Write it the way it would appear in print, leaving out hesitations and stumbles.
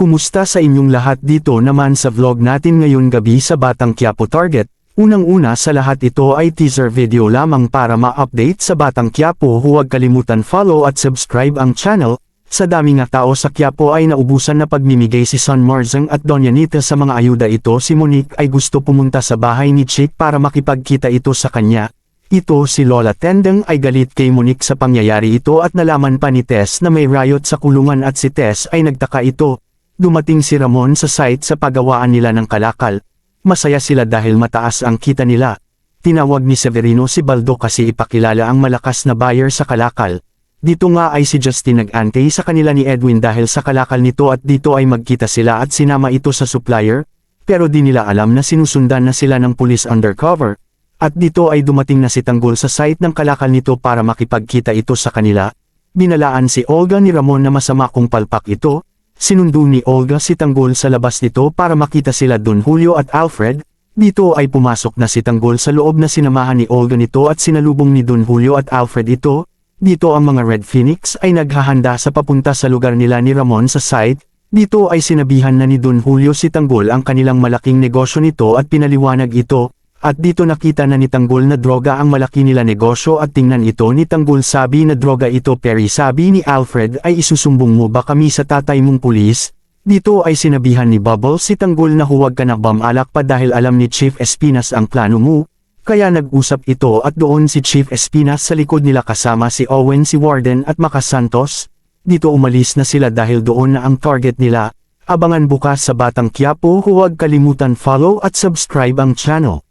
Kumusta sa inyong lahat dito naman sa vlog natin ngayon gabi sa Batang Quiapo Target. Unang-una sa lahat ito ay teaser video lamang para ma-update sa Batang Quiapo. Huwag kalimutan follow at subscribe ang channel. Sa dami nga tao sa Quiapo ay naubusan na pagmimigay si Son Marzang at Doña Nita sa mga ayuda. Ito si Monique ay gusto pumunta sa bahay ni Chick para makipagkita ito sa kanya. Ito si Lola Tendeng ay galit kay Monique sa pangyayari ito at nalaman pa ni Tess na may riot sa kulungan at si Tess ay nagtaka ito. Dumating si Ramon sa site sa pagawaan nila ng kalakal. Masaya sila dahil mataas ang kita nila. Tinawag ni Severino si Baldo kasi ipakilala ang malakas na buyer sa kalakal. Dito nga ay si Justin nag-antay sa kanila ni Edwin dahil sa kalakal nito at dito ay magkita sila at sinama ito sa supplier. Pero di nila alam na sinusundan na sila ng pulis undercover. At dito ay dumating na si Tanggol sa site ng kalakal nito para makipagkita ito sa kanila. Binalaan si Olga ni Ramon na masama kung palpak ito. Sinundo ni Olga si Tanggol sa labas nito para makita sila Don Julio at Alfred. Dito ay pumasok na si Tanggol sa loob na sinamahan ni Olga nito at sinalubong ni Don Julio at Alfred ito. Dito ang mga Red Phoenix ay naghahanda sa papunta sa lugar nila ni Ramon sa site. Dito ay sinabihan na ni Don Julio si Tanggol ang kanilang malaking negosyo nito at pinaliwanag ito. At dito nakita na ni Tanggol na droga ang malaki nila negosyo at tingnan ito ni Tanggol, sabi na droga ito. Perry, sabi ni Alfred, ay isusumbong mo ba kami sa tatay mong pulis? Dito ay sinabihan ni Bubbles si Tanggol na huwag ka na bumalak pa dahil alam ni Chief Espinas ang plano mo. Kaya nag-usap ito at doon si Chief Espinas sa likod nila kasama si Owen, si Warden at Macas Santos. Dito umalis na sila dahil doon na ang target nila. Abangan bukas sa Batang Quiapo. Huwag kalimutan follow at subscribe ang channel.